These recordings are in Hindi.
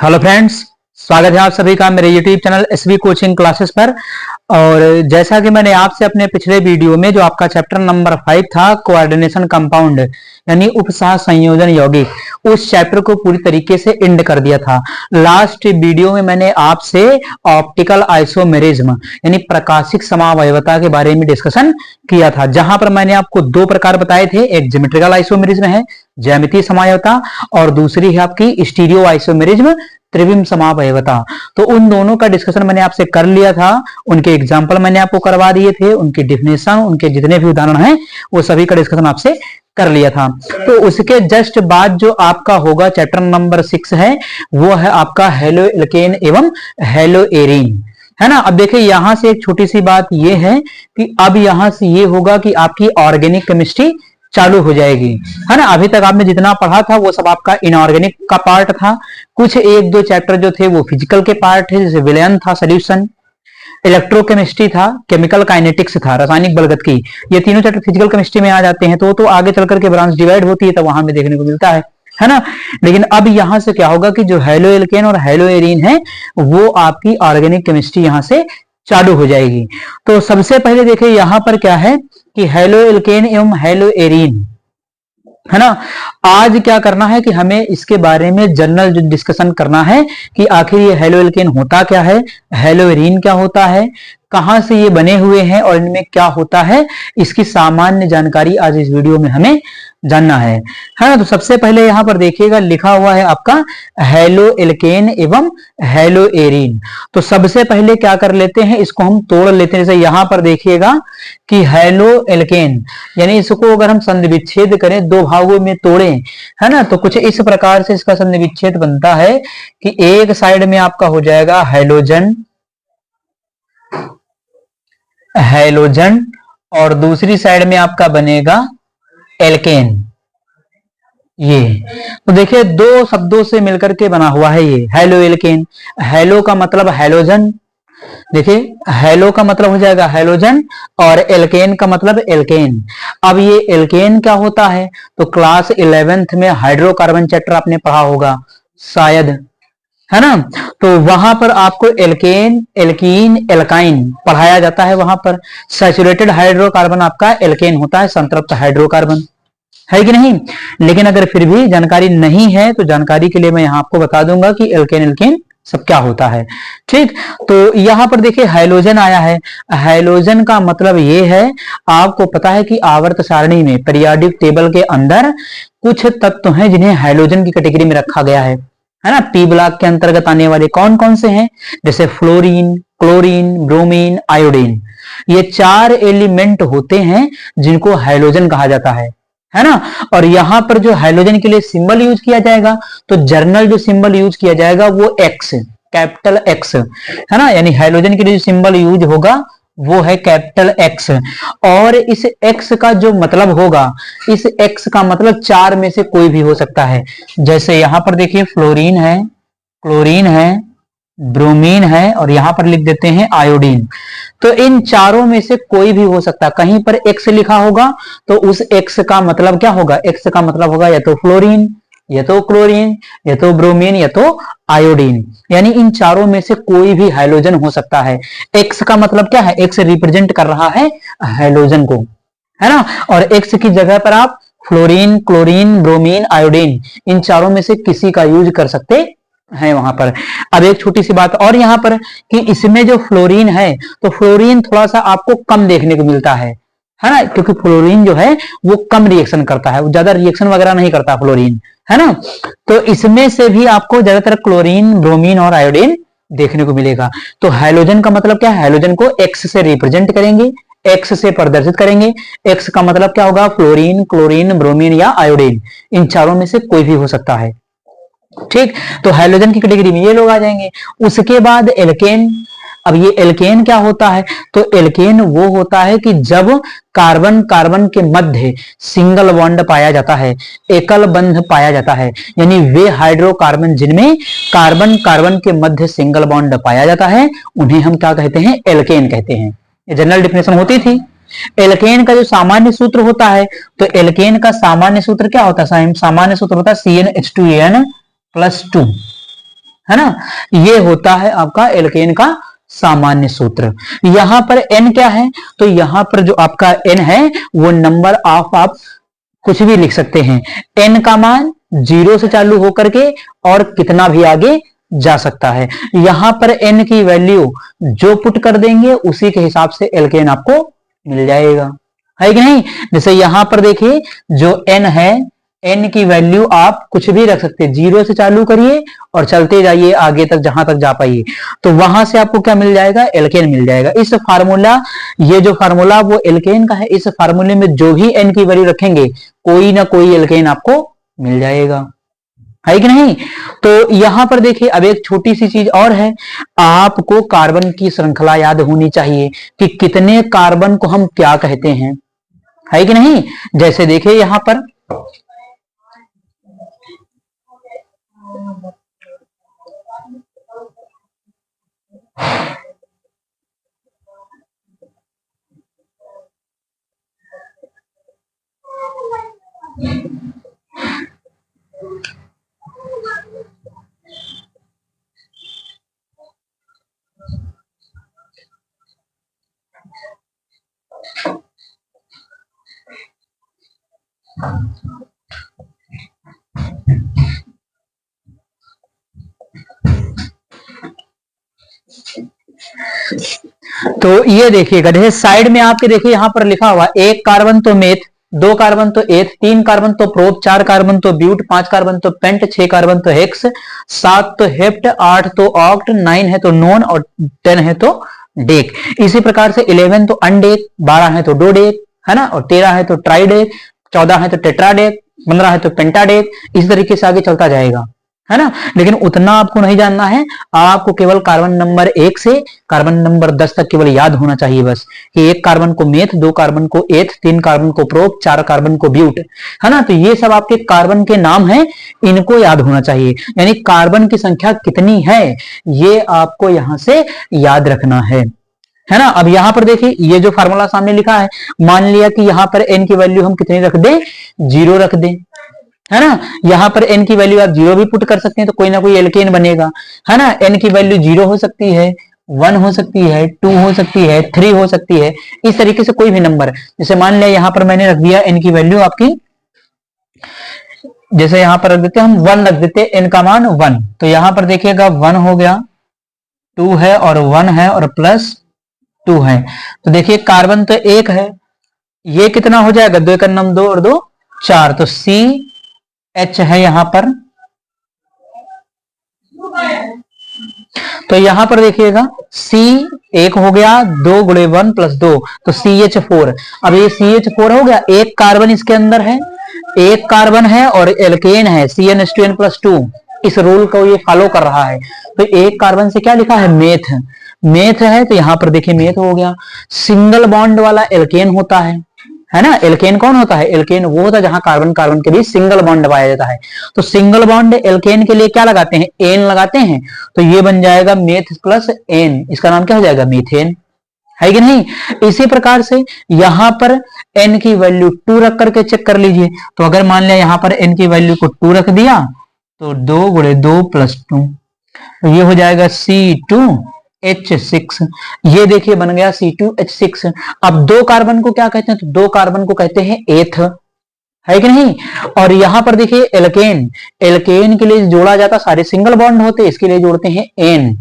हेलो फ्रेंड्स, स्वागत है आप सभी का मेरे YouTube channel SV coaching classes पर। और जैसा कि मैंने आपसे अपने पिछले वीडियो में जो आपका चैप्टर नंबर 5 था कोऑर्डिनेशन कंपाउंड यानी उपसह संयोजन यौगिक, उस चैप्टर को पूरी तरीके से एंड कर दिया था। लास्ट वीडियो में मैंने आपसे ऑप्टिकल आइसोमेरिज्म यानी प्रकाशिक समावयवता के बारे में डिस्कशन किया था, जहां पर मैंने आपको दो प्रकार बताए थे। एक ज्योमेट्रिकल आइसोमेरिज्म है, ज्यामितीय समावयवता, और दूसरी है आपकी स्टीरियो आइसोमेरिज्म, त्रिविम समावयवता। तो उन दोनों का डिस्कशन मैंने आपसे कर लिया था, उनके एग्जाम्पल मैंने आपको करवा दिए थे, उनकी डिफिनेशन, उनके जितने भी उदाहरण हैं वो सभी का डिस्कशन आपसे कर लिया था। तो उसके जस्ट बाद जो आपका होगा चैप्टर नंबर 6 है, वो है आपका हेलो एल्केन एवं हेलो एरीन, है ना। अब देखिए यहां से एक छोटी सी बात ये है कि अब यहां से ये होगा कि आपकी ऑर्गेनिक केमिस्ट्री चालू हो जाएगी, है ना। अभी तक आपने जितना पढ़ा था वो सब आपका इनऑर्गेनिक का पार्ट था। कुछ एक दो चैप्टर जो थे वो फिजिकल के पार्ट थे, जैसे विलयन था, सॉल्यूशन, इलेक्ट्रोकेमिस्ट्री था, केमिकल काइनेटिक्स था, रासायनिक बलगतकी। ये तीनों चैप्टर फिजिकल केमिस्ट्री में आ जाते हैं, तो आगे चल करके ब्रांच डिवाइड होती है तो वहां में देखने को मिलता है ना। लेकिन अब यहां से क्या होगा कि जो हेलो एल्केन और हेलो एरीन है वो आपकी ऑर्गेनिक केमिस्ट्री यहां से चालू हो जाएगी। तो सबसे पहले देखिए यहां पर क्या है कि हेलो एल्केन एवं हेलो एरीन, है ना। आज क्या करना है कि हमें इसके बारे में जनरल डिस्कशन करना है कि आखिर ये हेलो एल्केन होता क्या है, हेलो एरीन क्या होता है, कहां से ये बने हुए हैं और इनमें क्या होता है, इसकी सामान्य जानकारी आज इस वीडियो में हमें जानना है ना। तो सबसे पहले यहां पर देखिएगा लिखा हुआ है आपका हेलो एल्केन एवं हेलो एरीन। तो सबसे पहले क्या कर लेते हैं, इसको हम तोड़ लेते हैं। जैसे यहां पर देखिएगा कि हेलो एल्केन यानी इसको अगर हम संधिविच्छेद करें, दो भागों में तोड़ें, है ना, तो कुछ इस प्रकार से इसका संधिविच्छेद बनता है कि एक साइड में आपका हो जाएगा हेलोजन, हेलोजन, और दूसरी साइड में आपका बनेगा एल्केन। ये तो देखिए दो शब्दों से मिलकर के बना हुआ है ये हेलो एल्केन। हेलो का मतलब हेलोजन, देखिए हेलो का मतलब हो जाएगा हेलोजन, और एल्केन का मतलब एल्केन। अब ये एल्केन क्या होता है, तो क्लास 11th में हाइड्रोकार्बन चैप्टर आपने पढ़ा होगा शायद, है ना। तो वहां पर आपको एल्केन, एल्कीन, एल्काइन पढ़ाया जाता है। वहां पर सैचुरेटेड हाइड्रोकार्बन आपका एल्केन होता है, संतृप्त हाइड्रोकार्बन, है कि नहीं। लेकिन अगर फिर भी जानकारी नहीं है तो जानकारी के लिए मैं यहां आपको बता दूंगा कि एल्केन, एल्केन सब क्या होता है, ठीक। तो यहां पर देखिए हाइलोजन आया है। हाइलोजन का मतलब ये है, आपको पता है कि आवर्त सारणी में पीरियोडिक टेबल के अंदर कुछ तत्व हैं जिन्हें हाइलोजन की कैटेगरी में रखा गया है ना। पी ब्लॉक के अंतर्गत आने वाले कौन कौन से हैं, जैसे फ्लोरीन, क्लोरीन, ब्रोमीन, आयोडीन। ये चार एलिमेंट होते हैं जिनको हाइलोजन कहा जाता है ना। और यहां पर जो हाइड्रोजन के लिए सिंबल यूज किया जाएगा, तो जर्नल जो सिंबल यूज किया जाएगा वो एक्स, कैपिटल एक्स, है ना। यानी हाइड्रोजन के लिए जो सिंबल यूज होगा वो है कैपिटल एक्स। और इस एक्स का जो मतलब होगा, इस एक्स का मतलब चार में से कोई भी हो सकता है। जैसे यहां पर देखिए फ्लोरीन है, क्लोरीन है, ब्रोमीन है, और यहां पर लिख देते हैं आयोडीन। तो इन चारों में से कोई भी हो सकता है। कहीं पर एक्स लिखा होगा तो उस एक्स का मतलब क्या होगा, एक्स का मतलब होगा या तो फ्लोरीन, या तो क्लोरीन, या तो ब्रोमीन, या तो आयोडीन। यानी इन चारों में से कोई भी हाइड्रोजन हो सकता है। एक्स का मतलब क्या है, एक्स रिप्रेजेंट कर रहा है हाइड्रोजन को, है ना। और एक्स की जगह पर आप फ्लोरीन, क्लोरीन, ब्रोमीन, आयोडीन इन चारों में से किसी का यूज कर सकते है वहां पर। अब एक छोटी सी बात और यहां पर कि इसमें जो फ्लोरीन है, तो फ्लोरीन थोड़ा सा आपको कम देखने को मिलता है ना, क्योंकि फ्लोरीन जो है वो कम रिएक्शन करता है, वो ज्यादा रिएक्शन वगैरह नहीं करता फ्लोरीन, है ना। तो इसमें से भी आपको ज्यादातर क्लोरीन, ब्रोमीन और आयोडीन देखने को मिलेगा। तो हाइड्रोजन का मतलब क्या है, हाइड्रोजन को एक्स से रिप्रेजेंट करेंगे, एक्स से प्रदर्शित करेंगे। एक्स का मतलब क्या होगा, फ्लोरीन, क्लोरीन, ब्रोमीन या आयोडीन, इन चारों में से कोई भी हो सकता है, ठीक। तो हाइड्रोजन की कैटेगरी में ये लोग आ जाएंगे। उसके बाद एल्केन। अब ये एल्केन क्या होता है, तो एल्केन वो होता है कि जब कार्बन कार्बन के मध्य सिंगल बॉन्ड पाया जाता है, एकल बंध पाया जाता है, यानी वे हाइड्रोकार्बन जिनमें कार्बन कार्बन के मध्य सिंगल बॉन्ड पाया जाता है उन्हें हम क्या कहते हैं, एल्केन कहते हैं। ये जनरल डिफिनेशन होती थी। एल्केन का जो सामान्य सूत्र होता है, तो एल्केन का सामान्य सूत्र क्या होता है, सामान्य सूत्र होता है CnH2n+2, है ना। ये होता है आपका एल्केन का सामान्य सूत्र। यहां पर n क्या है, तो यहां पर जो आपका n है वो नंबर ऑफ आप कुछ भी लिख सकते हैं। n का मान 0 से चालू होकर के और कितना भी आगे जा सकता है। यहां पर n की वैल्यू जो पुट कर देंगे उसी के हिसाब से एल्केन आपको मिल जाएगा, है कि नहीं। जैसे यहां पर देखिए जो n है, n की वैल्यू आप कुछ भी रख सकते हैं, 0 से चालू करिए और चलते जाइए आगे तक जहां तक जा पाइए, तो वहां से आपको क्या मिल जाएगा, एल्केन मिल जाएगा। इस फार्मूला, ये जो फार्मूला वो एल्केन का है, इस फार्मूले में जो भी n की वैल्यू रखेंगे कोई ना कोई एल्केन आपको मिल जाएगा, है कि नहीं। तो यहां पर देखिए अब एक छोटी सी चीज और है, आपको कार्बन की श्रृंखला याद होनी चाहिए कि कितने कार्बन को हम क्या कहते हैं, है कि नहीं। जैसे देखिए यहां पर तो ये देखिएगा, जैसे साइड में आपके देखिए यहां पर लिखा हुआ 1 कार्बन तो मेथ, 2 कार्बन तो एथ, 3 कार्बन तो प्रोप, 4 कार्बन तो ब्यूट, 5 कार्बन तो पेंट, 6 कार्बन तो हेक्स, 7 तो हेप्ट, 8 तो ऑक्ट, 9 है तो नॉन और 10 है तो डेक। इसी प्रकार से 11 तो अनडेक, 12 है तो डोडेक, है ना, और 13 है तो ट्राइडेक, 14 है तो टेट्राडेक, 15 है तो पेंटाडेक। इस तरीके से आगे चलता जाएगा, है ना। लेकिन उतना आपको नहीं जानना है, आपको केवल कार्बन नंबर 1 से कार्बन नंबर 10 तक केवल याद होना चाहिए बस, कि 1 कार्बन को मेथ, 2 कार्बन को एथ, 3 कार्बन को प्रोप, 4 कार्बन को ब्यूट, है ना। तो ये सब आपके कार्बन के नाम हैं, इनको याद होना चाहिए, यानी कार्बन की संख्या कितनी है ये आपको यहां से याद रखना है ना। अब यहां पर देखिए ये जो फार्मूला सामने लिखा है, मान लिया कि यहां पर n की वैल्यू हम कितनी रख दें, 0 रख दें, है ना। यहां पर n की वैल्यू आप 0 भी पुट कर सकते हैं तो कोई ना कोई एल्केन बनेगा, है ना। n की वैल्यू 0 हो सकती है, 1 हो सकती है, 2 हो सकती है, 3 हो सकती है, इस तरीके से कोई भी नंबर। जैसे मान लिया यहां पर मैंने रख दिया n की वैल्यू आपकी, जैसे यहां पर रख देते हम 1 रख देते, n का मान 1, तो यहां पर देखिएगा 1 हो गया, 2 है और 1 है और प्लस 2 है। तो देखिए कार्बन तो 1 है, ये कितना हो जाएगा, 2 का नम 2 और 2 4, तो सी एच है यहां पर। तो यहां पर देखिएगा सी 1 हो गया, 2 गुणे 1 प्लस 2, तो CH4। अब ये CH4 हो गया, एक कार्बन इसके अंदर है, एक कार्बन है और एल्केन है CnH2n+2, इस रूल को ये फॉलो कर रहा है। तो एक कार्बन से क्या लिखा है, मेथ, मेथ है, तो यहां पर देखिए मेथ हो गया। सिंगल बॉन्ड वाला एल्केन होता है ना। एल्केन कौन होता है, एल्केन वो होता है जहां कार्बन कार्बन के बीच सिंगल बॉन्ड पाया जाता है। तो सिंगल बॉन्ड एल्केन के लिए क्या लगाते हैं, एन लगाते हैं, तो ये बन जाएगा मेथ प्लस एन, इसका नाम क्या हो जाएगा, मीथेन, है कि नहीं। इसी प्रकार से यहां पर n की वैल्यू 2 रख करके चेक कर लीजिए, तो अगर मान लिया यहां पर n की वैल्यू को 2 रख दिया तो 2 गुणे 2 प्लस 2, तो ये हो जाएगा C2H6, ये देखिए बन गया C2H6। अब 2 कार्बन को क्या कहते हैं, तो 2 कार्बन को कहते हैं एथ, है कि नहीं। और यहां पर देखिए एल्केन, एल्केन के लिए जोड़ा जाता सारे सिंगल बॉन्ड होते, इसके लिए जोड़ते हैं एन,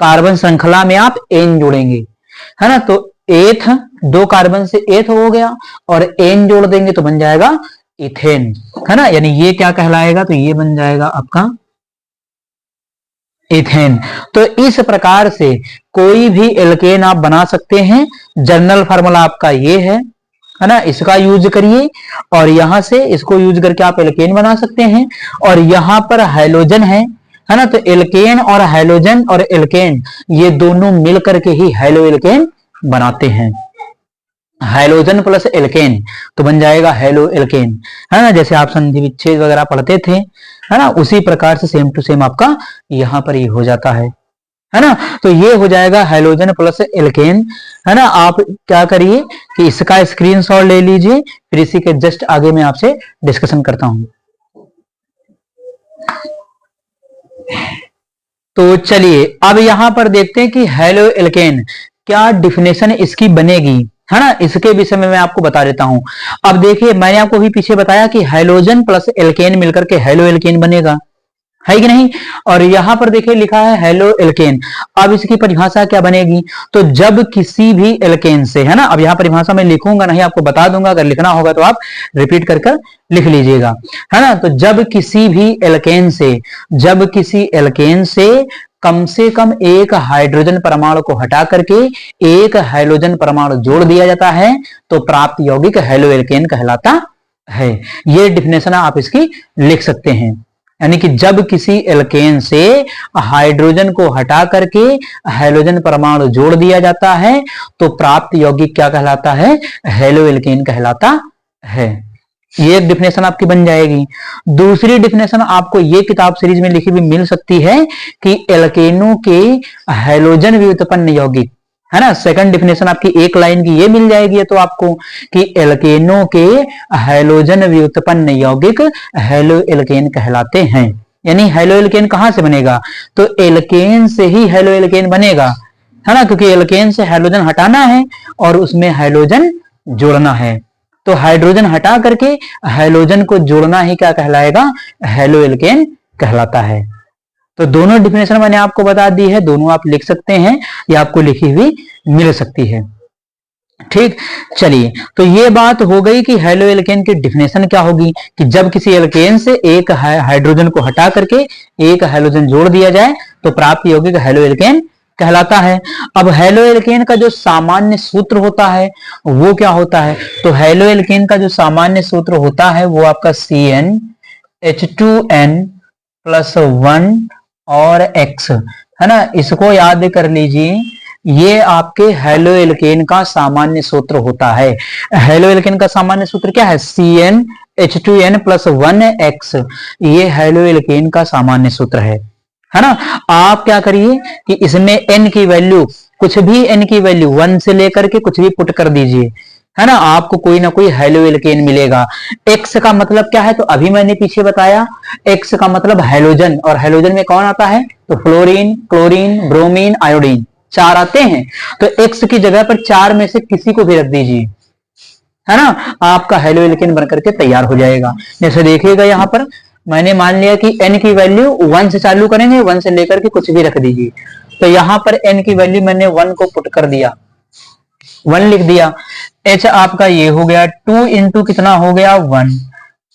कार्बन श्रृंखला में आप एन जोड़ेंगे, है ना। तो एथ, 2 कार्बन से एथ हो गया और एन जोड़ देंगे तो बन जाएगा इथेन, है ना। यानी ये क्या कहलाएगा, तो ये बन जाएगा आपका इथेन। तो इस प्रकार से कोई भी एल्केन आप बना सकते हैं। जनरल फार्मूला आपका ये है ना, इसका यूज करिए और यहां से इसको यूज करके आप एल्केन बना सकते हैं। और यहां पर हाइड्रोजन है ना, तो एल्केन और हाइड्रोजन और एल्केन ये दोनों मिलकर के ही हाइलो एल्केन बनाते हैं। हाइड्रोजन प्लस एल्केन तो बन जाएगा हेलो एल्केन, है ना। जैसे आप संधि विच्छेद वगैरह पढ़ते थे, है ना, उसी प्रकार से सेम टू सेम आपका यहां पर ये हो जाता है ना। तो ये हो जाएगा हाइड्रोजन प्लस एल्केन, है ना। आप क्या करिए कि इसका स्क्रीनशॉट ले लीजिए, फिर इसी के जस्ट आगे मैं आपसे डिस्कशन करता हूं। तो चलिए अब यहां पर देखते हैं कि हेलो एल्केन क्या डिफिनेशन इसकी बनेगी, है ना। इसके विषय में मैं आपको बता देता हूं। अब देखिए मैंने आपको भी पीछे बताया कि हाइड्रोजन प्लस एल्केन मिलकर के हेलो एल्केन बनेगा, है कि नहीं। और यहां पर देखिए लिखा है हेलो एल्केन। अब इसकी परिभाषा क्या बनेगी, तो जब किसी भी एल्केन से, है ना, अब यहां परिभाषा में लिखूंगा नहीं, आपको बता दूंगा, अगर लिखना होगा तो आप रिपीट कर कर लिख लीजिएगा, है ना। तो जब किसी भी एल्केन से, जब किसी एल्केन से कम एक हाइड्रोजन परमाणु को हटा करके एक हाइड्रोजन परमाणु जोड़ दिया जाता है तो प्राप्त यौगिक हेलो एल्केन कहलाता है। ये डिफिनेशन आप इसकी लिख सकते हैं, यानी कि जब किसी एल्केन से हाइड्रोजन को हटा करके हाइड्रोजन परमाणु जोड़ दिया जाता है तो प्राप्त यौगिक क्या कहलाता है, हेलो एल्केन कहलाता है। ये एक डिफिनेशन आपकी बन जाएगी। दूसरी डिफिनेशन आपको ये किताब सीरीज में लिखी हुई मिल सकती है कि एल्केनों के हाइड्रोजन व्युत्पन्न यौगिक, है ना। सेकंड डिफिनेशन आपकी एक लाइन की ये मिल जाएगी तो आपको कि एल्केनों के हाइड्रोजन व्युत्पन्न यौगिक हेलो एल्केन कहलाते हैं। यानी हेलो एल्केन कहां से बनेगा, तो एल्केन से ही हेलो एल्केन बनेगा, है ना, क्योंकि एल्केन से हाइड्रोजन हटाना है और उसमें हाइड्रोजन जोड़ना है। तो हाइड्रोजन हटा करके हाइड्रोजन को जोड़ना ही क्या कहलाएगा, हेलो एल्केन कहलाता है। तो दोनों डिफिनेशन मैंने आपको बता दी है, दोनों आप लिख सकते हैं या आपको लिखी हुई मिल सकती है। ठीक, चलिए तो ये बात हो गई कि हेलो एल्केन की डिफिनेशन क्या होगी, कि जब किसी एल्केन से एक हाइड्रोजन को हटा करके एक हाइड्रोजन जोड़ दिया जाए तो प्राप्त यौगिक हेलो एल्केन कहलाता है। अब हेलो एल्केन का जो सामान्य सूत्र होता है वो क्या होता है, तो हेलो एल्केन का जो सामान्य सूत्र होता है वो आपका CnH2n प्लस 1 और X, है ना। इसको याद कर लीजिए, ये आपके हेलो एल्केन का सामान्य सूत्र होता है। हेलो एल्केन का सामान्य सूत्र क्या है, CnH2n प्लस 1X, ये हेलो एल्केन का सामान्य सूत्र है ना। आप क्या करिए कि इसमें n की वैल्यू, कुछ भी n की वैल्यू 1 से लेकर के कुछ भी पुट कर दीजिए, है ना, आपको कोई ना कोई हेलो एल्केन मिलेगा। एक्स का मतलब क्या है, तो अभी मैंने पीछे बताया, एक्स का मतलब हैलोजन, और हैलोजन में कौन आता है, तो फ्लोरीन, क्लोरीन, ब्रोमीन, आयोडीन, 4 आते हैं। तो एक्स की जगह पर 4 में से किसी को भी रख दीजिए, है ना, आपका हेलो एल्केन बनकर के तैयार हो जाएगा। जैसे देखिएगा यहाँ पर मैंने मान लिया कि n की वैल्यू 1 से चालू करेंगे, 1 से लेकर के कुछ भी रख दीजिए। तो यहाँ पर n की वैल्यू मैंने 1 को पुट कर दिया, 1 लिख दिया। h आपका ये हो गया 2 इंटू कितना हो गया 1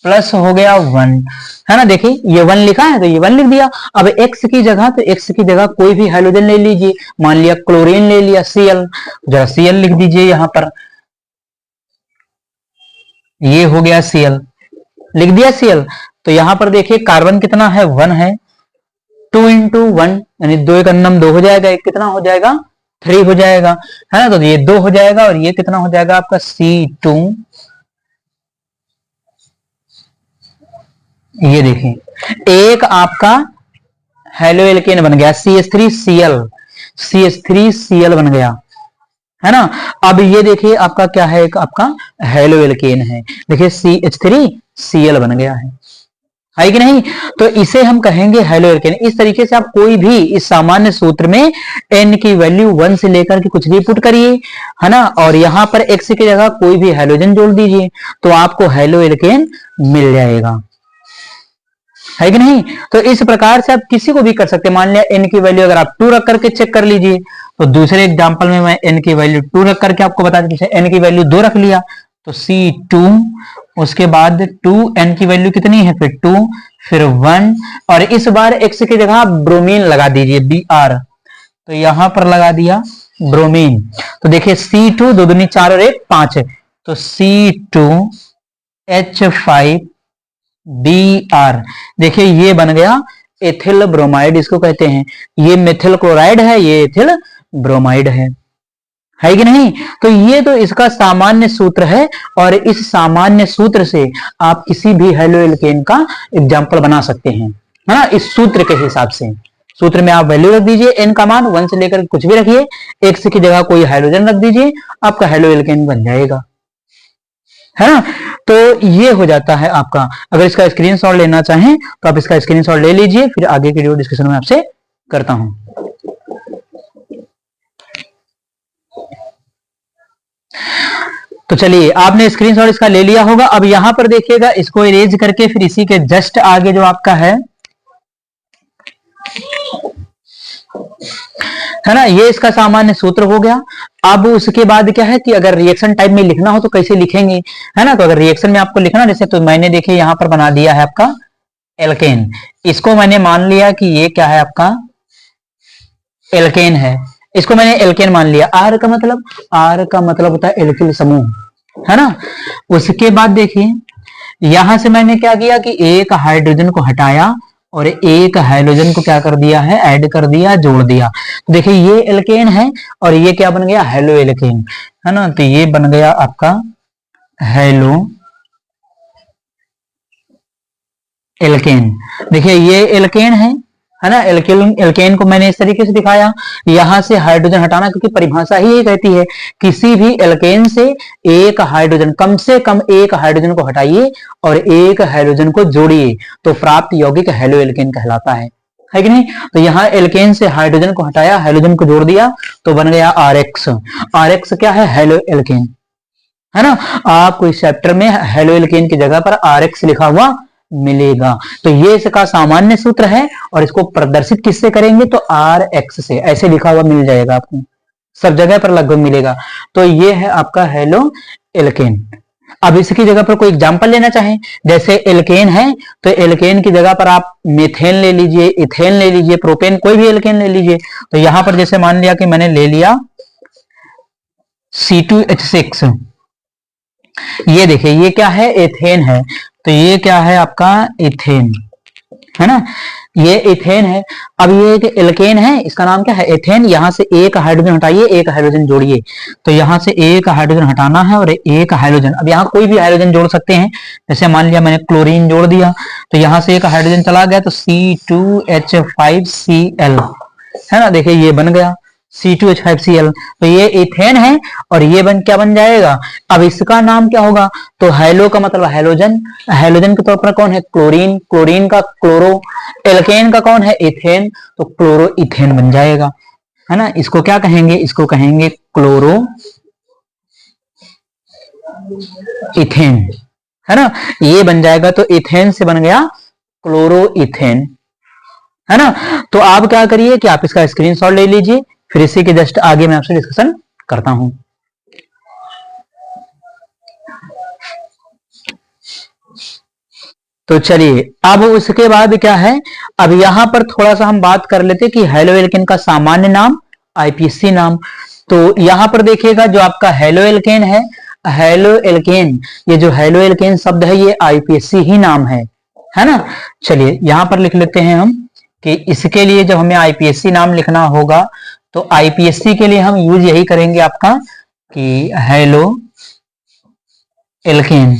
प्लस हो गया 1, है ना। देखिए ये 1 लिखा है तो ये 1 लिख दिया। अब x की जगह, तो x की जगह कोई भी हाइड्रोजन ले लीजिए, मान लिया क्लोरीन ले लिया, Cl, जरा Cl लिख दीजिए यहाँ पर, ये हो गया Cl, लिख दिया Cl। तो यहां पर देखिए कार्बन कितना है, 1 है, 2 इंटू 1 यानी 2 एक अन्नम 2 हो जाएगा, एक कितना हो जाएगा 3 हो जाएगा, है ना। तो ये 2 हो जाएगा और ये कितना हो जाएगा आपका C2, ये देखिए एक आपका हेलो एल्केन बन गया, CH3Cl, CH3Cl बन गया, है ना। अब ये देखिए आपका क्या है, एक आपका हेलो एल्केन है, देखिए CH3Cl बन गया है कि नहीं। तो इसे हम कहेंगे हेलो एल्केन। इस तरीके से आप कोई भी इस सामान्य सूत्र में n की वैल्यू 1 से लेकर के कुछ भी पुट करिए, है ना, और यहां पर x की जगह कोई भी हाइड्रोजन जोड़ दीजिए तो आपको हेलो एल्केन मिल जाएगा, है कि नहीं। तो इस प्रकार से आप किसी को भी कर सकते हैं। मान लिया n की वैल्यू अगर आप 2 रख करके चेक कर लीजिए, तो दूसरे एग्जांपल में मैं n की वैल्यू 2 रख करके आपको बता दें, n की वैल्यू 2 रख लिया तो C2, उसके बाद 2, n की वैल्यू कितनी है, फिर 2, फिर 1, और इस बार x की जगह ब्रोमीन लगा दीजिए, Br, तो यहां पर लगा दिया ब्रोमीन। तो देखिए C2 2 दूनी 4 और 1 5, तो C2H5Br, देखिए ये बन गया एथिल ब्रोमाइड, इसको कहते हैं। ये मेथिल क्लोराइड है, ये एथिल ब्रोमाइड है कि नहीं। तो ये तो इसका सामान्य सूत्र है, और इस सामान्य सूत्र से आप किसी भी हेलो एल्केन का एग्जाम्पल बना सकते हैं, है ना। इस सूत्र के हिसाब से, सूत्र में आप वैल्यू रख दीजिए, n का मान 1 से लेकर कुछ भी रखिए, x की जगह कोई हाइड्रोजन रख दीजिए, आपका हेलो एल्केन बन जाएगा, है ना। तो ये हो जाता है आपका। अगर इसका स्क्रीनशॉट लेना चाहें तो आप इसका स्क्रीनशॉट ले लीजिए, फिर आगे की वीडियो डिस्कशन में आपसे करता हूं। तो चलिए, आपने स्क्रीनशॉट इसका ले लिया होगा। अब यहां पर देखिएगा, इसको इरेज करके फिर इसी के जस्ट आगे जो आपका है ना, ये इसका सामान्य सूत्र हो गया। अब उसके बाद क्या है कि अगर रिएक्शन टाइप में लिखना हो तो कैसे लिखेंगे, है ना। तो अगर रिएक्शन में आपको लिखना, जैसे तो मैंने देखिए यहां पर बना दिया है आपका एल्केन। इसको मैंने मान लिया कि ये क्या है, आपका एल्केन है। इसको मैंने एल्केन मान लिया। आर का मतलब होता है एल्किल समूह, है ना। उसके बाद देखिए यहां से मैंने क्या किया कि एक हाइड्रोजन को हटाया और एक हाइड्रोजन को क्या कर दिया है, ऐड कर दिया, जोड़ दिया। तो देखिए ये एल्केन है और ये क्या बन गया, हेलो एल्केन, है ना। तो ये बन गया आपका हेलो एल्केन। देखिए ये एल्केन है ना। एल्केन को मैंने इस तरीके से दिखाया। यहां से हाइड्रोजन हटाना, क्योंकि परिभाषा ही ये कहती है किसी भी एल्केन से एक हाइड्रोजन, कम से कम एक हाइड्रोजन को हटाइए और एक हाइड्रोजन को जोड़िए तो प्राप्त यौगिक हेलो एल्केन कहलाता है कि नहीं। तो यहाँ एल्केन से हाइड्रोजन को हटाया, हाइड्रोजन को जोड़ दिया तो बन गया RX। RX क्या है, हेलो एल्केन, है ना। आपको इस चैप्टर में हेलो एल्केन की जगह पर RX लिखा हुआ मिलेगा। तो ये इसका सामान्य सूत्र है और इसको प्रदर्शित किससे करेंगे, तो RX से, ऐसे लिखा हुआ मिल जाएगा आपको, सब जगह पर लगभग मिलेगा। तो ये है आपका हेलो एल्केन। अब इसकी जगह पर कोई एग्जांपल लेना चाहें, जैसे एल्केन है तो एल्केन की जगह पर आप मीथेन ले लीजिए, इथेन ले लीजिए, प्रोपेन, कोई भी एल्केन ले लीजिए। तो यहां पर जैसे मान लिया कि मैंने ले लिया C2H6, ये देखिए ये क्या है, एथेन है। तो ये क्या है आपका इथेन, है ना, ये इथेन है। अब ये एक एल्केन है, इसका नाम क्या है, एथेन। यहां से एक हाइड्रोजन हटाइए, एक हाइड्रोजन जोड़िए। तो यहां से एक हाइड्रोजन हटाना है और एक हाइड्रोजन, अब यहाँ कोई भी हाइड्रोजन जोड़ सकते हैं। जैसे मान लिया मैंने क्लोरीन जोड़ दिया तो यहां से एक हाइड्रोजन चला गया तो C2H5Cl, है ना। देखिए ये बन गया C2H5Cl। तो ये इथेन है और ये क्या बन जाएगा। अब इसका नाम क्या होगा, तो हेलो का मतलब हेलोजन, हेलोजन के तौर पर कौन है, क्लोरीन, क्लोरीन का क्लोरो, एल्केन का कौन है, इथेन, तो क्लोरो इथेन बन जाएगा, है ना। इसको क्या कहेंगे, इसको कहेंगे क्लोरो इथेन, है ना। ये बन जाएगा तो इथेन से बन गया क्लोरो इथेन, है ना। तो आप क्या करिए कि आप इसका स्क्रीनशॉट ले लीजिए, फिर इसी के जस्ट आगे मैं आपसे डिस्कशन करता हूं। तो चलिए, अब उसके बाद क्या है, अब यहां पर थोड़ा सा हम बात कर लेते कि हेलो एल्केन का सामान्य नाम, IPSC नाम। तो यहां पर देखिएगा जो आपका हेलो एल्केन है ये जो हेलो एल्केन शब्द है ये IPSC ही नाम है ना। चलिए यहां पर लिख लेते हैं हम कि इसके लिए जब हमें IPSC नाम लिखना होगा तो IPSC के लिए हम यूज यही करेंगे आपका कि हेलो एल्केन,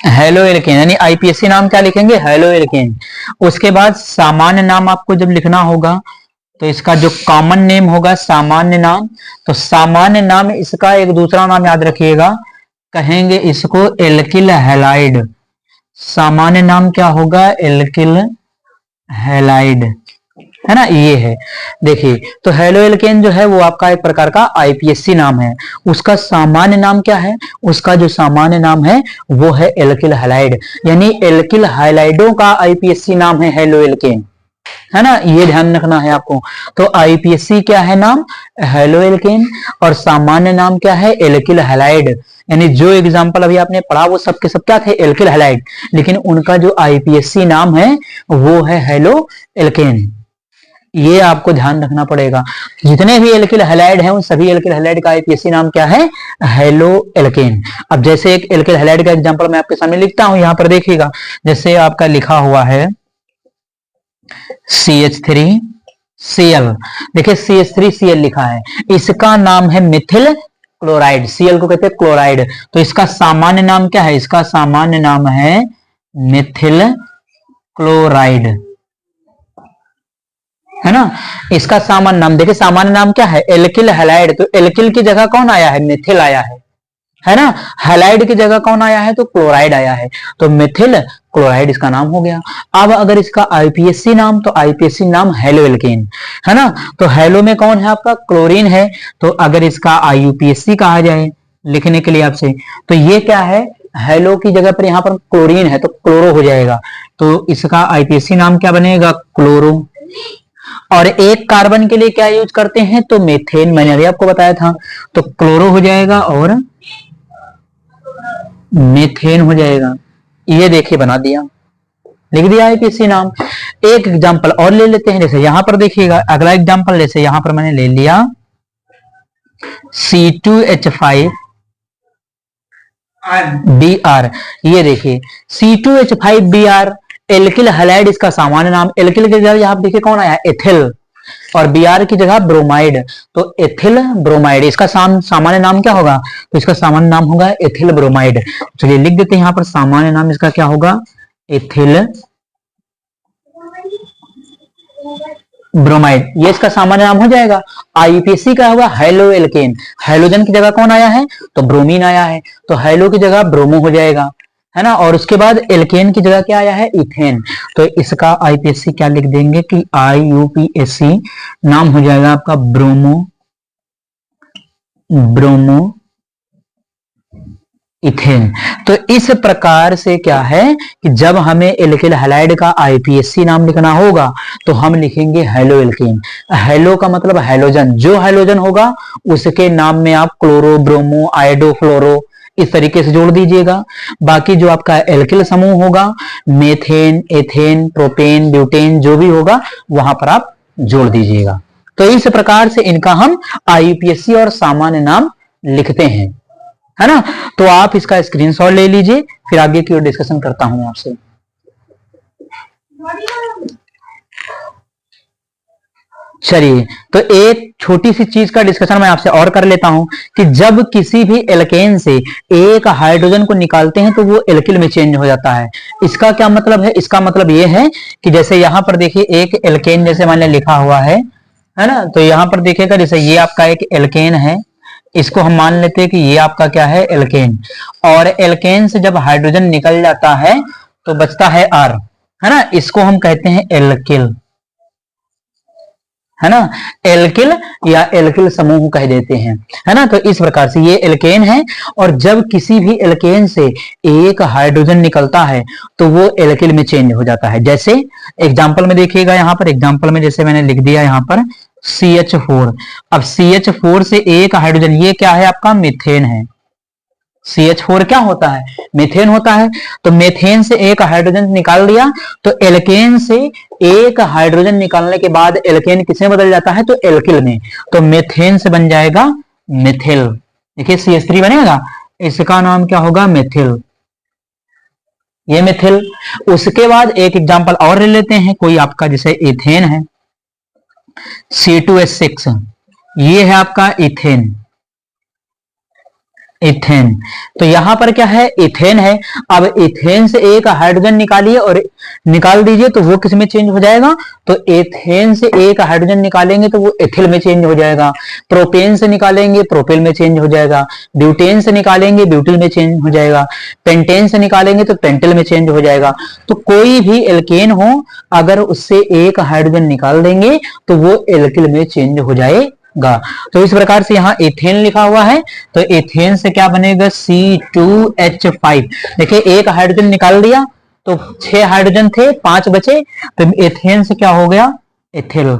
हेलो एल्केन, यानी IPSC नाम क्या लिखेंगे, हेलो एल्केन। उसके बाद सामान्य नाम आपको जब लिखना होगा तो इसका जो कॉमन नेम होगा सामान्य नाम, तो सामान्य नाम इसका एक दूसरा नाम याद रखिएगा, कहेंगे इसको एल्किल हैलाइड। सामान्य नाम क्या होगा, एल्किल हैलाइड, है ना, ये है। देखिए तो हेलो एल्केन जो है वो आपका एक प्रकार का IPSC नाम है। उसका सामान्य नाम क्या है, उसका जो सामान्य नाम है वो है एल्किल हैलाइड, यानी एल्किल हैलाइडों का IPSC नाम है हेलो एल्केन, है ना। ये ध्यान रखना है आपको। तो IPSC क्या है नाम, हेलो एल्केन, और सामान्य नाम क्या है, एल्किल हैलाइड। यानी जो एग्जांपल अभी आपने पढ़ा वो सब के सब क्या थे, एल्किल हैलाइड, लेकिन उनका जो IPSC नाम है वो है हेलो एल्केन। ये आपको ध्यान रखना पड़ेगा। जितने भी एल्किल हैलाइड हैं उन सभी एल्किल हैलाइड का IPSC नाम क्या है, हेलो एल्केन। अब जैसे एक एल्किल हैलाइड का एग्जांपल मैं आपके सामने लिखता हूं, यहां पर देखिएगा, जैसे आपका लिखा हुआ है CH3Cl। देखिए CH3Cl लिखा है, इसका नाम है मिथिल क्लोराइड, Cl को कहते हैं क्लोराइड। तो इसका सामान्य नाम क्या है, इसका सामान्य नाम है मिथिल क्लोराइड, है ना। इसका सामान्य नाम देखिए, सामान्य नाम क्या है, एल्किल हैलाइड। तो एल्किल की जगह कौन आया है, मिथिल आया है ना। हैलाइड की जगह कौन आया है, तो क्लोराइड आया है। तो मिथिल क्लोराइड इसका नाम हो गया। अब अगर इसका आईपीएससी नाम, तो आईपीएससी नाम हेलो एल्केन है ना। तो हेलो में कौन है आपका, क्लोरीन है। तो अगर इसका आईयूपीएससी कहा जाए लिखने के लिए आपसे, तो ये क्या है, हेलो की जगह पर यहाँ पर क्लोरीन है तो क्लोरो हो जाएगा। तो इसका आईपीएससी नाम क्या बनेगा, क्लोरो। और एक कार्बन के लिए क्या यूज करते हैं, तो मेथेन, मैंने अभी आपको बताया था। तो क्लोरो हो जाएगा और मेथेन हो जाएगा। ये देखिए बना दिया, लिख दिया आईपीएससी नाम। एक एग्जांपल और ले लेते हैं, जैसे यहां पर देखिएगा अगला एग्जांपल, जैसे यहां पर मैंने ले लिया C2H5 Br। ये देखिए C2H5 Br एल्किल हैलाइड इसका सामान्य नाम। एल्किल की जगह यहाँ देखिए कौन आया, एथिल, और Br की जगह ब्रोमाइड। तो एथिल ब्रोमाइड, इसका सामान्य नाम क्या होगा, तो इसका सामान्य नाम होगा एथिल ब्रोमाइड। चलिए लिख देते हैं यहाँ पर, सामान्य नाम इसका क्या होगा, एथिल ब्रोमाइड, ये इसका सामान्य नाम हो जाएगा। आईयूपीएससी क्या होगा, हेलो एल्केन। हाइड्रोजन की जगह कौन आया है, तो ब्रोमीन आया है, तो हेलो की जगह ब्रोमो हो जाएगा, है ना। और उसके बाद एल्केन की जगह क्या आया है, इथेन। तो इसका आईपीएससी क्या लिख देंगे कि आईयूपीएससी नाम हो जाएगा आपका ब्रोमो इथेन। तो इस प्रकार से क्या है कि जब हमें एल्किल हैलाइड का आईपीएससी नाम लिखना होगा तो हम लिखेंगे हेलो एल्केन। हेलो का मतलब हैलोजन, जो हैलोजन होगा उसके नाम में आप क्लोरो, ब्रोमो, आयोडो, फ्लोरो इस तरीके से जोड़ दीजिएगा। बाकी जो आपका एल्किल समूह होगा, मेथेन, एथेन, प्रोपेन, ब्यूटेन जो भी होगा वहां पर आप जोड़ दीजिएगा। तो इस प्रकार से इनका हम आईयूपीएससी और सामान्य नाम लिखते हैं, है ना। तो आप इसका स्क्रीनशॉट ले लीजिए, फिर आगे की ओर डिस्कशन करता हूं आपसे। चलिए, तो एक छोटी सी चीज का डिस्कशन मैं आपसे और कर लेता हूं कि जब किसी भी एल्केन से एक हाइड्रोजन को निकालते हैं तो वो एल्किल में चेंज हो जाता है। इसका क्या मतलब है, इसका मतलब ये है कि जैसे यहां पर देखिए एक एल्केन जैसे मैंने लिखा हुआ है ना। तो यहां पर देखिएगा जैसे ये आपका एक एल्केन है, इसको हम मान लेते हैं कि ये आपका क्या है, एल्केन। और एल्केन से जब हाइड्रोजन निकल जाता है तो बचता है आर, है ना, इसको हम कहते हैं एल्किल, है ना, एल्किल या एल्किल समूह कह देते हैं, है ना। तो इस प्रकार से ये एल्केन है, और जब किसी भी एल्केन से एक हाइड्रोजन निकलता है तो वो एल्किल में चेंज हो जाता है। जैसे एग्जांपल में देखिएगा, यहाँ पर एग्जांपल में जैसे मैंने लिख दिया यहाँ पर CH4। अब CH4 से एक हाइड्रोजन, ये क्या है आपका, मीथेन है। CH4 क्या होता है, मीथेन होता है। तो मीथेन से एक हाइड्रोजन निकाल दिया, तो एल्केन से एक हाइड्रोजन निकालने के बाद एल्केन किसमें बदल जाता है, तो एल्किल में। तो मीथेन से बन जाएगा मिथिल। देखिए CH3 बनेगा, इसका नाम क्या होगा, मिथिल, ये मिथिल। उसके बाद एक एग्जांपल और ले लेते हैं, कोई आपका जैसे इथेन है, C2H6, ये है आपका इथेन, इथेन। तो यहां पर क्या है, इथेन है। अब इथेन से एक हाइड्रोजन निकालिए और निकाल दीजिए तो वो किस में चेंज हो जाएगा, तो एथेन से एक हाइड्रोजन निकालेंगे तो वो एथिल में चेंज हो जाएगा। प्रोपेन से निकालेंगे प्रोपिल में चेंज हो जाएगा। ब्यूटेन से निकालेंगे ब्यूटिल में चेंज हो जाएगा। पेंटेन से निकालेंगे तो पेंटिल में चेंज हो जाएगा। तो कोई भी एल्केन हो, अगर उससे एक हाइड्रोजन निकाल देंगे तो वो एल्किल में चेंज हो जाएगा। तो इस प्रकार से यहाँ एथेन लिखा हुआ है, तो एथेन से क्या बनेगा, C2H5। देखिए एक हाइड्रोजन निकाल दिया तो 6 हाइड्रोजन थे, 5 बचे, तो एथेन से क्या हो गया, एथिल।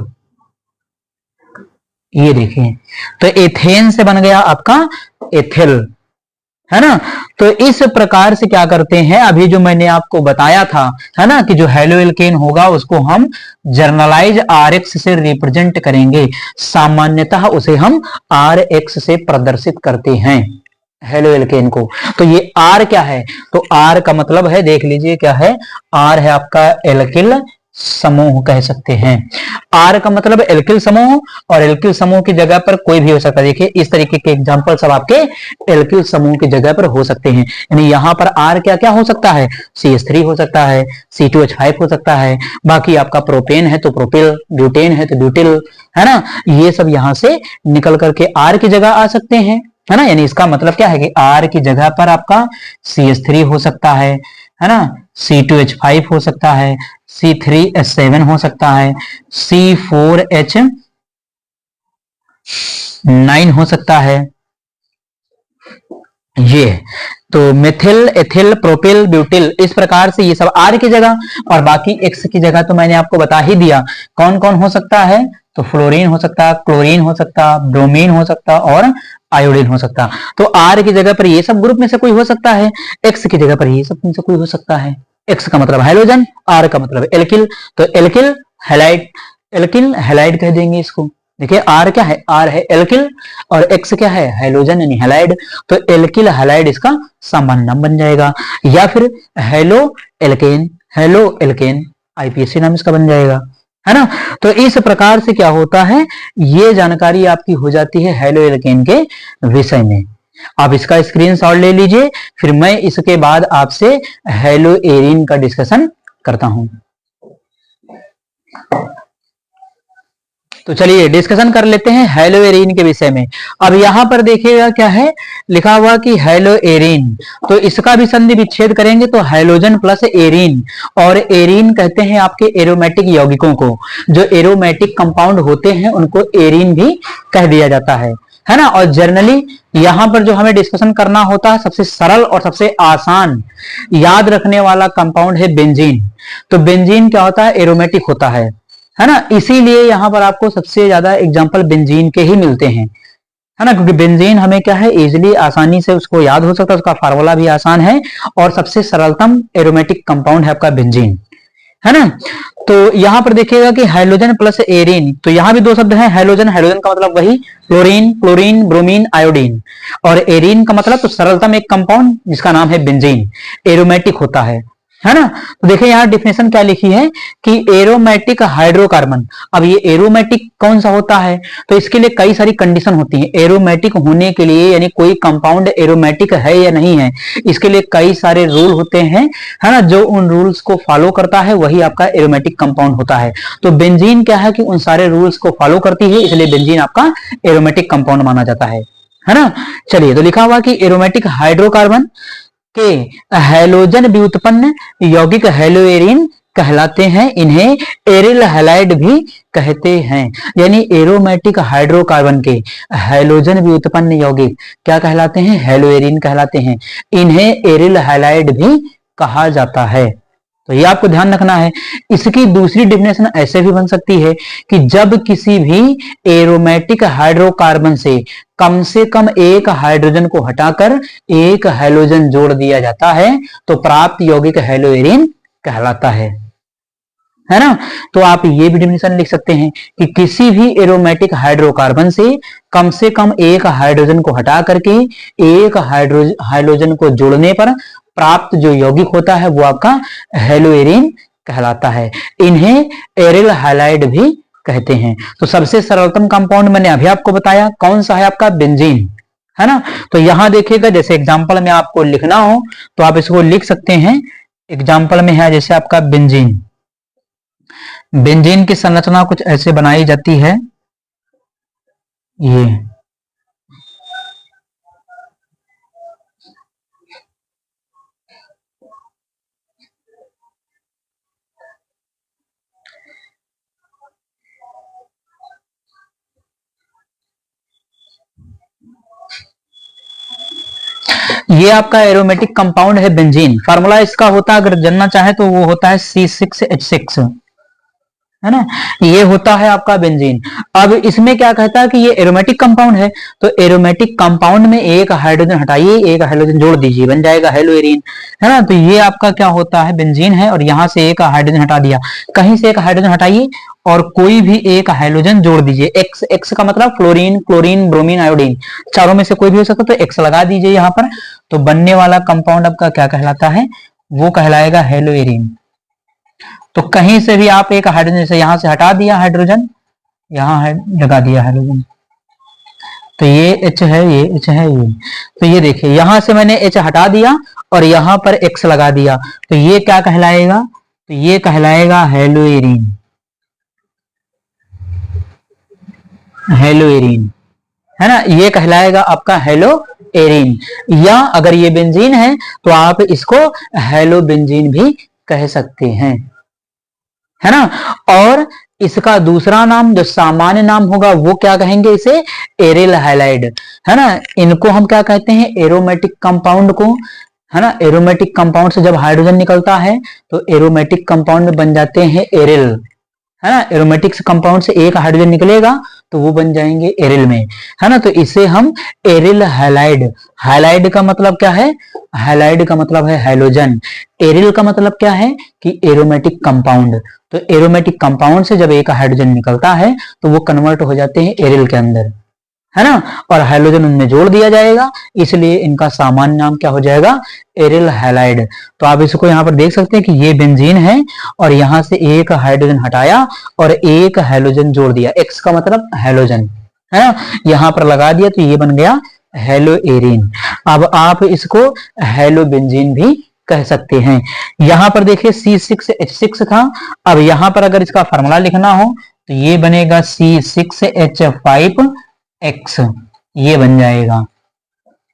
ये देखिए, तो एथेन से बन गया आपका एथिल, है ना। तो इस प्रकार से क्या करते हैं, अभी जो मैंने आपको बताया था, है ना, कि जो हेलो एल्केन होगा उसको हम जर्नलाइज RX से रिप्रेजेंट करेंगे। सामान्यतः उसे हम RX से प्रदर्शित करते हैं हेलो एल्केन को। तो ये R क्या है, तो R का मतलब है, देख लीजिए क्या है, R है आपका एल्किल समूह कह सकते हैं। R का मतलब एल्किल समूह, और एल्किल समूह की जगह पर कोई भी हो सकता है। देखिए इस तरीके के एग्जांपल सब आपके एल्किल समूह की जगह पर हो सकते हैं। यानी यहाँ पर R क्या क्या हो सकता है, CH3 हो सकता है, C2H5 हो सकता है, बाकी आपका प्रोपेन है तो प्रोपिल, ब्यूटेन है तो ब्यूटिल, है ना। ये सब यहाँ से निकल करके R की जगह आ सकते हैं, है ना। यानी इसका मतलब क्या है कि R की जगह पर आपका CH3 हो सकता है है ना, C2H5 हो सकता है, C3H7 हो सकता है, C4H9 हो सकता है। ये तो मिथिल, एथिल, प्रोपिल, ब्यूटिल, इस प्रकार से ये सब आर की जगह, और बाकी एक्स की जगह तो मैंने आपको बता ही दिया कौन कौन हो सकता है। तो फ्लोरीन हो सकता, क्लोरीन हो सकता, ब्रोमीन हो सकता और आयोडीन हो सकता। तो आर की जगह पर ये सब ग्रुप में से कोई हो सकता है, एक्स की जगह पर ये सब में से कोई हो सकता है। एक्स का मतलब हाइड्रोजन, आर का मतलब एल्किल, तो एल्किल हैलाइड, एल्किल हैलाइड कह देंगे इसको। देखिए आर क्या है, आर है एल्किल और एक्स क्या है, हाइड्रोजन यानी हैलाइड, तो एल्किल हैलाइड इसका सामान्य नाम बन जाएगा। या फिर halo alkane, halo alkane IPSC नाम इसका बन जाएगा, है ना। तो इस प्रकार से क्या होता है, ये जानकारी आपकी हो जाती है हेलो एल्केन के विषय में। आप इसका स्क्रीनशॉट ले लीजिए, फिर मैं इसके बाद आपसे हेलो एरिन का डिस्कशन करता हूं। तो चलिए डिस्कशन कर लेते हैं हेलो एरिन के विषय में। अब यहां पर देखिएगा क्या है लिखा हुआ कि हेलो एरिन, तो इसका भी संधि विच्छेद करेंगे तो हाइड्रोजन प्लस एरिन, और एरिन कहते हैं आपके एरोमेटिक यौगिकों को, जो एरोमेटिक कंपाउंड होते हैं उनको एरिन भी कह दिया जाता है ना। और जनरली यहां पर जो हमें डिस्कशन करना होता है, सबसे सरल और सबसे आसान याद रखने वाला कंपाउंड है बेंजीन। तो बेंजीन क्या होता है, एरोमेटिक होता है ना, इसीलिए यहां पर आपको सबसे ज्यादा एग्जांपल बेंजीन के ही मिलते हैं, है ना, क्योंकि बेंजीन हमें क्या है इजीली आसानी से उसको याद हो सकता है, उसका फार्मूला भी आसान है और सबसे सरलतम एरोमेटिक कंपाउंड है आपका बेंजीन, है ना। तो यहां पर देखिएगा कि हाइड्रोजन प्लस एरिन, तो यहां भी दो शब्द हैं, हाइड्रोजन, हाइड्रोजन का मतलब वही क्लोरीन, क्लोरीन, ब्रोमीन, आयोडीन, और एरिन का मतलब तो सरलतम एक कंपाउंड जिसका नाम है बेंजीन, एरोमेटिक होता है ना। तो देखिए यहां डिफिनेशन क्या लिखी है कि एरोमेटिक हाइड्रोकार्बन। अब ये एरोमेटिक कौन सा होता है, तो इसके लिए कई सारी कंडीशन होती है एरोमेटिक होने के लिए, यानी कोई कंपाउंड एरोमेटिक है या नहीं है, इसके लिए कई सारे रूल होते हैं, है ना, जो उन रूल्स को फॉलो करता है वही आपका एरोमेटिक कंपाउंड होता है। तो बेंजीन क्या है कि उन सारे रूल्स को फॉलो करती है, इसलिए बेंजीन आपका एरोमेटिक कंपाउंड माना जाता है ना। चलिए तो लिखा हुआ कि एरोमेटिक हाइड्रोकार्बन के हैलोजन व्युत्पन्न यौगिक हेलो एरिन कहलाते हैं, इन्हें एरिल हैलाइड भी कहते हैं। यानी एरोमेटिक हाइड्रोकार्बन के हैलोजन व्युत्पन्न यौगिक क्या कहलाते हैं, हेलो एरिन कहलाते हैं, इन्हें एरिल हैलाइड भी कहा जाता है। तो ये आपको ध्यान रखना है। इसकी दूसरी डेफिनेशन ऐसे भी बन सकती है कि जब किसी भी एरोमेटिक हाइड्रोकार्बन से कम एक हाइड्रोजन को हटाकर एक हाइड्रोजन जोड़ दिया जाता है तो प्राप्त यौगिक हेलो एरिन कहलाता है ना। तो आप ये भी डेफिनेशन लिख सकते हैं कि किसी भी एरोमेटिक हाइड्रोकार्बन से कम एक हाइड्रोजन को हटा करके एक हाइड्रोजन को जोड़ने पर प्राप्त जो यौगिक होता है वो आपका हेलो एरिन कहलाता है, इन्हें एरिल हैलाइड भी कहते हैं। तो सबसे सरलतम कंपाउंड मैंने अभी आपको बताया कौन सा है, आपका बेंजीन, है ना। तो यहां देखिएगा जैसे एग्जांपल में आपको लिखना हो तो आप इसको लिख सकते हैं। एग्जांपल में है जैसे आपका बेंजीन, बेंजीन की संरचना कुछ ऐसे बनाई जाती है, ये आपका एरोमेटिक कंपाउंड है बेंजीन। फार्मूला इसका होता है अगर जानना चाहे तो वो होता है C6H6, है ना, ये होता है आपका बेंजीन। अब इसमें क्या कहता है कि ये एरोमेटिक कंपाउंड है, तो एरोमेटिक कंपाउंड में एक हाइड्रोजन हटाइए एक हाइड्रोजन जोड़ दीजिए, बन जाएगा हेलो एरिन, है ना। तो ये आपका क्या होता है बेंजीन है, और यहां से एक हाइड्रोजन हटा दिया, कहीं से एक हाइड्रोजन हटाइए और कोई भी एक हाइड्रोजन जोड़ दीजिए, एक्स, एक्स का मतलब फ्लोरीन, क्लोरीन, ब्रोमीन, आयोडीन, चारों में से कोई भी हो सकता है, तो एक्स लगा दीजिए यहां पर। तो बनने वाला कंपाउंड आपका क्या कहलाता है, वो कहलाएगा हेलो एरिन। तो कहीं से भी आप एक हाइड्रोजन, जैसे यहां से हटा दिया हाइड्रोजन, यहां लगा दिया हाइड्रोजन, तो ये H है, ये H है, ये, तो ये देखिए यहां से मैंने H हटा दिया और यहां पर X लगा दिया, तो ये क्या कहलाएगा, तो ये कहलाएगा हेलो एरिन, हेलो एरिन, है ना, ये कहलाएगा आपका हेलो एरीन, या अगर ये बेंजीन है तो आप इसको हेलोबेंजीन भी कह सकते हैं, है ना। और इसका दूसरा नाम जो सामान्य नाम होगा वो क्या कहेंगे, इसे एरिल हैलाइड, है ना। इनको हम क्या कहते हैं, एरोमेटिक कंपाउंड को, है ना। एरोमेटिक कंपाउंड से जब हाइड्रोजन निकलता है तो एरोमेटिक कंपाउंड बन जाते हैं एरिल, है ना। एरोमेटिक कंपाउंड से एक हाइड्रोजन निकलेगा तो वो बन जाएंगे एरिल में, है ना। तो इसे हम एरिल हैलाइड, हैलाइड का मतलब क्या है, हैलाइड का मतलब है हैलोजन, एरिल का मतलब क्या है कि एरोमेटिक कंपाउंड। तो एरोमेटिक कंपाउंड से जब एक हाइड्रोजन निकलता है तो वो कन्वर्ट हो जाते हैं एरिल के अंदर, है ना, और हाइड्रोजन उनमें जोड़ दिया जाएगा, इसलिए इनका सामान्य नाम क्या हो जाएगा, एरिल हैलाइड। तो आप इसको यहाँ पर देख सकते हैं कि ये बेंजीन है और यहाँ से एक हाइड्रोजन हटाया और एक हैलोजन जोड़ दिया, एक्स का मतलब हैलोजन, है ना, यहाँ पर लगा दिया तो ये बन गया हेलो एरीन। अब आप इसको हेलोबेंजीन भी कह सकते हैं। यहां पर देखिए C6H6 था, अब यहां पर अगर इसका फार्मूला लिखना हो तो ये बनेगा C6H5X, ये बन जाएगा,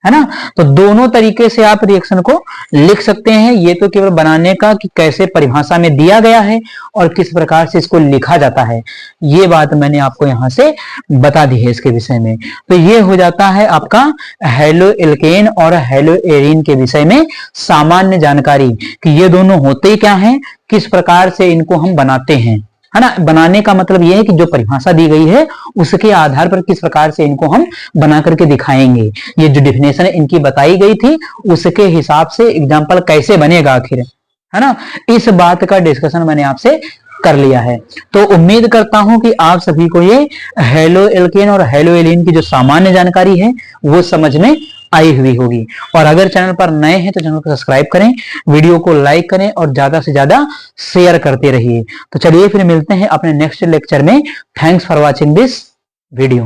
है ना। तो दोनों तरीके से आप रिएक्शन को लिख सकते हैं, ये तो केवल बनाने का कि कैसे परिभाषा में दिया गया है और किस प्रकार से इसको लिखा जाता है, ये बात मैंने आपको यहां से बता दी है इसके विषय में। तो ये हो जाता है आपका हेलो एल्केन और हेलो एरीन के विषय में सामान्य जानकारी कि ये दोनों होते क्या हैं, किस प्रकार से इनको हम बनाते हैं, है ना। बनाने का मतलब यह है कि जो परिभाषा दी गई है उसके आधार पर किस प्रकार से इनको हम बना करके दिखाएंगे, ये जो डिफिनेशन इनकी बताई गई थी उसके हिसाब से एग्जाम्पल कैसे बनेगा आखिर, है ना। इस बात का डिस्कशन मैंने आपसे कर लिया है। तो उम्मीद करता हूं कि आप सभी को ये हेलो एल्केन और हेलो एलीन की जो सामान्य जानकारी है वो समझ में आई हुई होगी। और अगर चैनल पर नए हैं तो चैनल को सब्सक्राइब करें, वीडियो को लाइक करें और ज्यादा से ज्यादा शेयर करते रहिए। तो चलिए फिर मिलते हैं अपने नेक्स्ट लेक्चर में। Thanks for watching this video.